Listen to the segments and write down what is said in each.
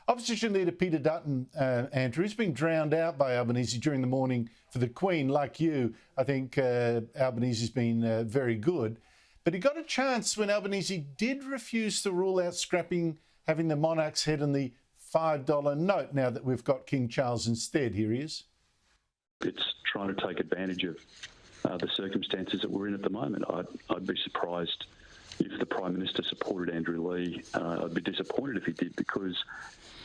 Opposition leader Peter Dutton, Andrew, has been drowned out by Albanese during the morning for the Queen. Like you, I think Albanese has been very good. But he got a chance when Albanese did refuse to rule out scrapping having the monarch's head on the $5 note now that we've got King Charles instead. Here he is. It's trying to take advantage of the circumstances that we're in at the moment. I'd be surprised if the Prime Minister supported Andrew Leigh. I'd be disappointed if he did, because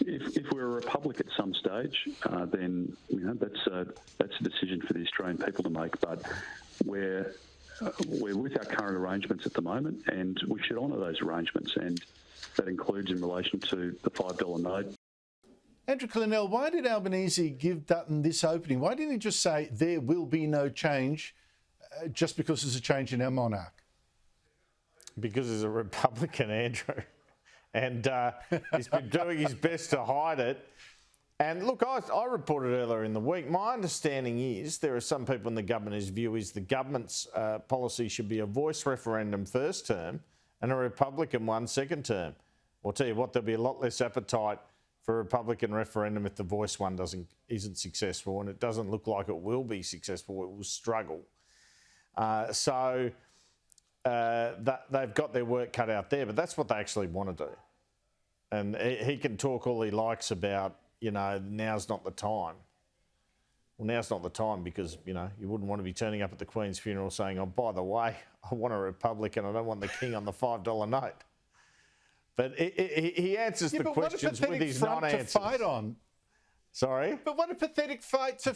if we're a republic at some stage, then that's a decision for the Australian people to make. But we're with our current arrangements at the moment, and we should honour those arrangements, and that includes in relation to the $5 note. Andrew Clennell, why did Albanese give Dutton this opening? Why didn't he just say there will be no change just because there's a change in our monarch? Because he's a Republican, Andrew. And he's been doing his best to hide it. And look, I reported earlier in the week, my understanding is there are some people in the government whose view is the government's policy should be a voice referendum first term and a Republican one second term. I'll tell you what, there'll be a lot less appetite for a Republican referendum if the voice one isn't successful, and it doesn't look like it will be successful. It will struggle. So they've got their work cut out there, but that's what they actually want to do. And he can talk all he likes about, now's not the time. Well, now's not the time because, you wouldn't want to be turning up at the Queen's funeral saying, oh, by the way, I want a Republic and I don't want the King on the $5 note. But he answers the questions with his non-answers. To fight on. Sorry? But what a pathetic fight to,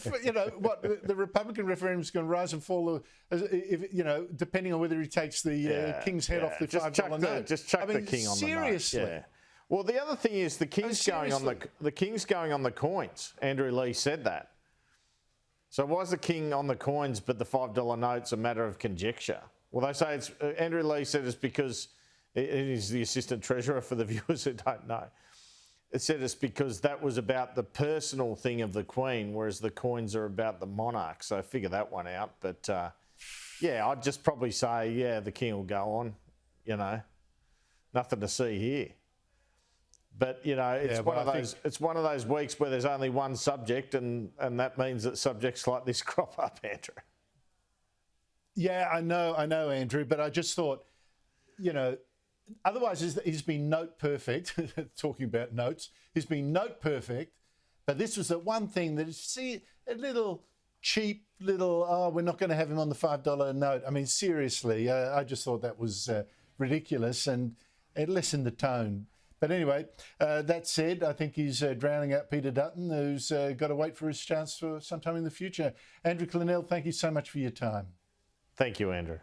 what the Republican referendum is going to rise and fall, depending on whether he takes the King's head off the $5 note. Just chuck the King on the note. Seriously. Yeah. Well, the other thing is the King's going on the coins. Andrew Leigh said that. So why is the King on the coins but the $5 note's a matter of conjecture? Well, they say Andrew Leigh said it's because he's the Assistant Treasurer for the viewers who don't know. It said it's because that was about the personal thing of the Queen, whereas the coins are about the monarch. So figure that one out. But I'd just probably say, the King will go on. Nothing to see here. But it's one of those weeks where there's only one subject, and that means that subjects like this crop up, Andrew. Yeah, I know, Andrew. But I just thought, otherwise, he's been note perfect. Talking about notes, he's been note perfect. But this was the one thing that a little cheap, we're not going to have him on the $5 note. I mean, seriously, I just thought that was ridiculous, and it lessened the tone. But anyway, that said, I think he's drowning out Peter Dutton, who's got to wait for his chance for sometime in the future. Andrew Clennell, thank you so much for your time. Thank you, Andrew.